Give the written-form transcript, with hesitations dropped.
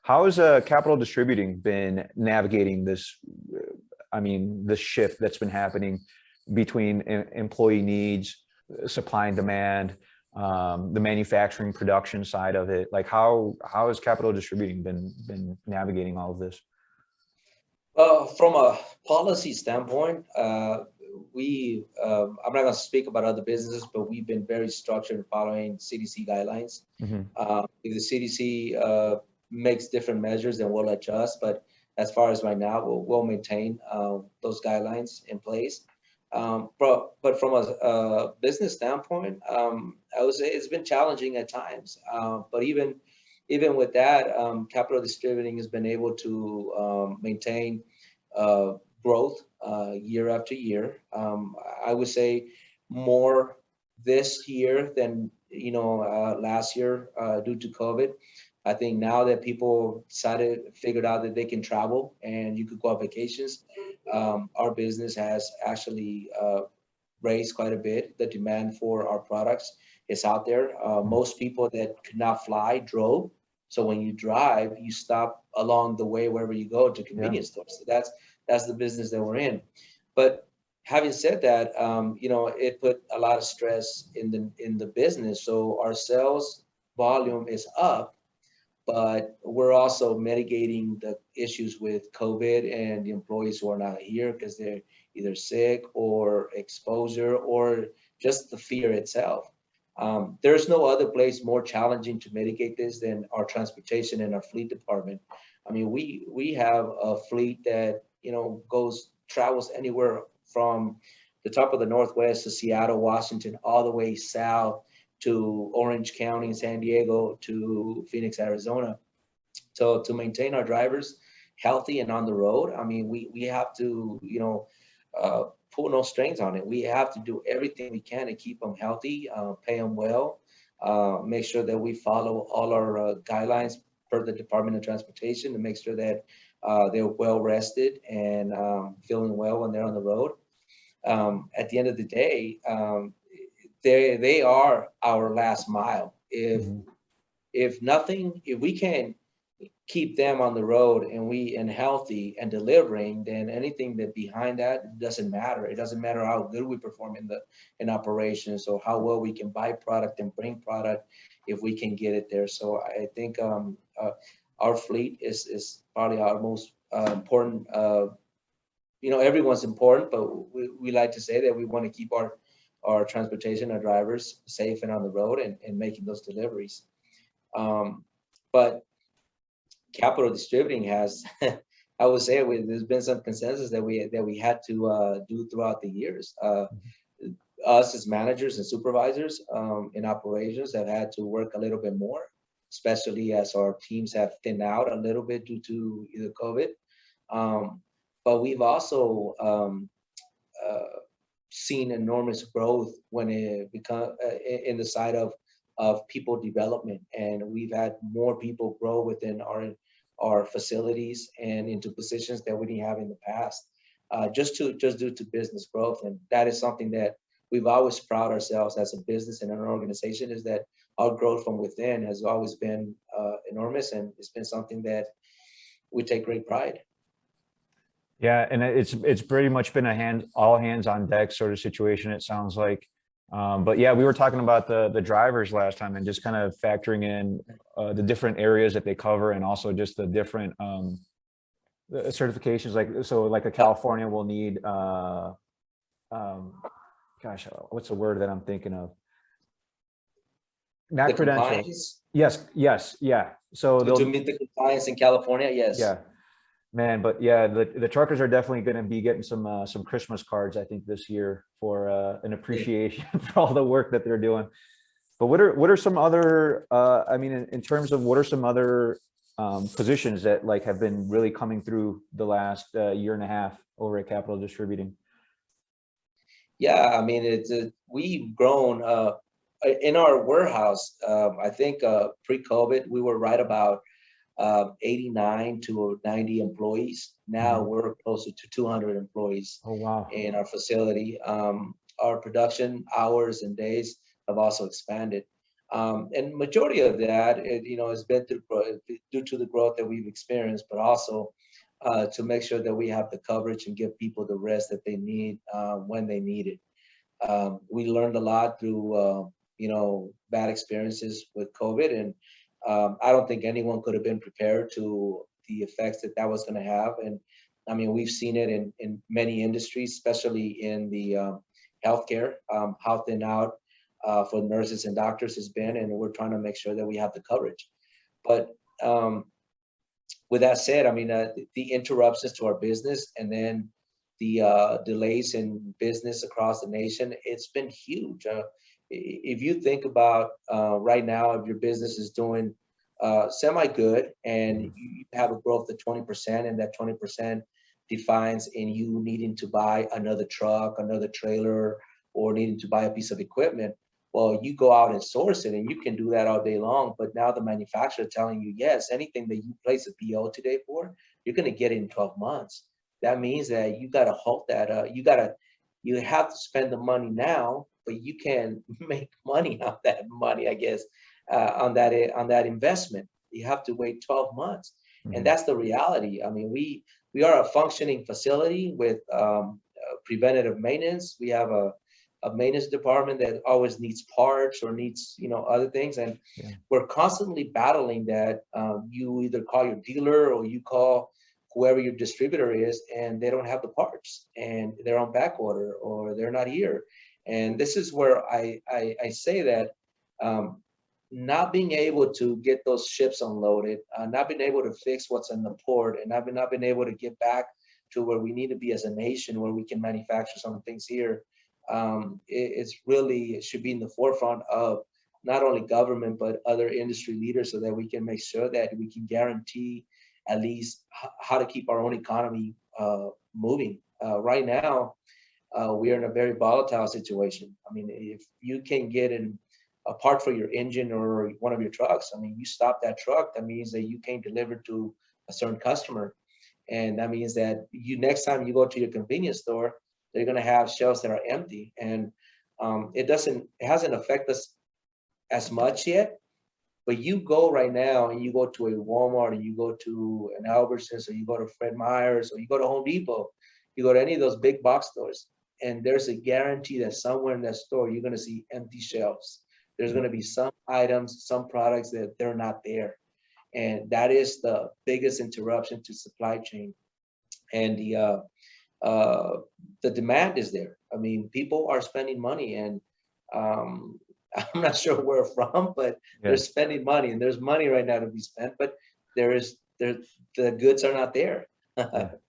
How has Capital Distributing been navigating this? This shift that's been happening between employee needs, supply and demand, the manufacturing production side of it. Like how has Capital Distributing been navigating all of this? From a policy standpoint, I'm not going to speak about other businesses, but we've been very structured following CDC guidelines. If the CDC makes different measures, then we'll adjust. But as far as right now, we'll maintain those guidelines in place. But from a business standpoint, I would say it's been challenging at times. But even with that, Capital Distributing has been able to maintain growth year after year. I would say more this year than last year due to COVID. I think now that people figured out that they can travel and you could go on vacations, our business has actually raised quite a bit. The demand for our products is out there. Most people that could not fly drove. So when you drive, you stop along the way wherever you go to convenience stores. So that's the business that we're in. But having said that, it put a lot of stress in the business. So our sales volume is up, but we're also mitigating the issues with COVID and the employees who are not here because they're either sick or exposure or just the fear itself. There's no other place more challenging to mitigate this than our transportation and our fleet department. I mean, we have a fleet that travels anywhere from the top of the Northwest to Seattle, Washington, all the way south to Orange County, San Diego, to Phoenix, Arizona. So to maintain our drivers healthy and on the road, I mean, we have to, pull no strings on it. We have to do everything we can to keep them healthy, pay them well, make sure that we follow all our guidelines per the Department of Transportation to make sure that they're well rested and feeling well when they're on the road. At the end of the day, they are our last mile. If we can keep them on the road and healthy and delivering, then anything that behind that doesn't matter. It doesn't matter how good we perform in operations or how well we can buy product and bring product if we can get it there. So I think our fleet is probably our most important. Everyone's important, but we like to say that we want to keep our transportation, our drivers safe and on the road and making those deliveries. But Capital Distributing has, I would say, there's been some consensus that we had to do throughout the years. Us as managers and supervisors in operations have had to work a little bit more, especially as our teams have thinned out a little bit due to either COVID. But we've also seen enormous growth when it becomes in the side of people development, and we've had more people grow within our facilities and into positions that we didn't have in the past, just due to business growth. And that is something that we've always proud ourselves as a business and an organization, is that our growth from within has always been enormous, and it's been something that we take great pride. Yeah, and it's pretty much been all hands on deck sort of situation, it sounds like. But yeah, we were talking about the drivers last time and just kind of factoring in the different areas that they cover, and also just the different the certifications. Like a California will need what's the word that I'm thinking of? Not credentials. Yes, yeah. So to meet the compliance in California, yes. Yeah. Man, but yeah, the truckers are definitely going to be getting some Christmas cards, I think, this year for an appreciation for all the work that they're doing. But what are some other in terms of what are some other positions that have been really coming through the last year and a half over at Capital Distributing? Yeah, I mean, we've grown in our warehouse. I think pre-COVID we were right about 89 to 90 employees. Now we're closer to 200 employees. Oh, wow. In our facility. Our production hours and days have also expanded. And majority of that, has been due to the growth that we've experienced, but also to make sure that we have the coverage and give people the rest that they need when they need it. We learned a lot through, bad experiences with COVID, and I don't think anyone could have been prepared to the effects that that was going to have. And I mean, we've seen it in many industries, especially in the healthcare, how thin out for nurses and doctors has been, and we're trying to make sure that we have the coverage. But with that said, I mean, the interruptions to our business and then the delays in business across the nation, it's been huge. If you think about right now, if your business is doing semi good and you have a growth of 20%, and that 20% defines in you needing to buy another truck, another trailer, or needing to buy a piece of equipment, well, you go out and source it, and you can do that all day long. But now the manufacturer telling you, yes, anything that you place a PO today for, you're going to get it in 12 months. That means that you got to halt that. You have to spend the money now, but you can make money off that money, I guess, on that investment. You have to wait 12 months, and that's the reality. I mean, we are a functioning facility with preventative maintenance. We have a maintenance department that always needs parts or needs other things, and we're constantly battling that. You either call your dealer or you call whoever your distributor is, and they don't have the parts, and they're on back order or they're not here. And this is where I say that not being able to get those ships unloaded, not being able to fix what's in the port, and not been able to get back to where we need to be as a nation, where we can manufacture some things here. It should be in the forefront of not only government, but other industry leaders, so that we can make sure that we can guarantee at least how to keep our own economy moving. Right now, we are in a very volatile situation. I mean, if you can get a part for your engine or one of your trucks, I mean, you stop that truck, that means that you can't deliver to a certain customer. And that means that next time you go to your convenience store, they're going to have shelves that are empty. And it hasn't affected us as much yet. But you go right now and you go to a Walmart, and you go to an Albertsons, or you go to Fred Meyer's, or you go to Home Depot, you go to any of those big box stores, and there's a guarantee that somewhere in that store, you're going to see empty shelves. There's going to be some items, some products that they're not there. And that is the biggest interruption to supply chain. And the demand is there. I mean, people are spending money, and I'm not sure where from, but they're spending money, and there's money right now to be spent, but the goods are not there.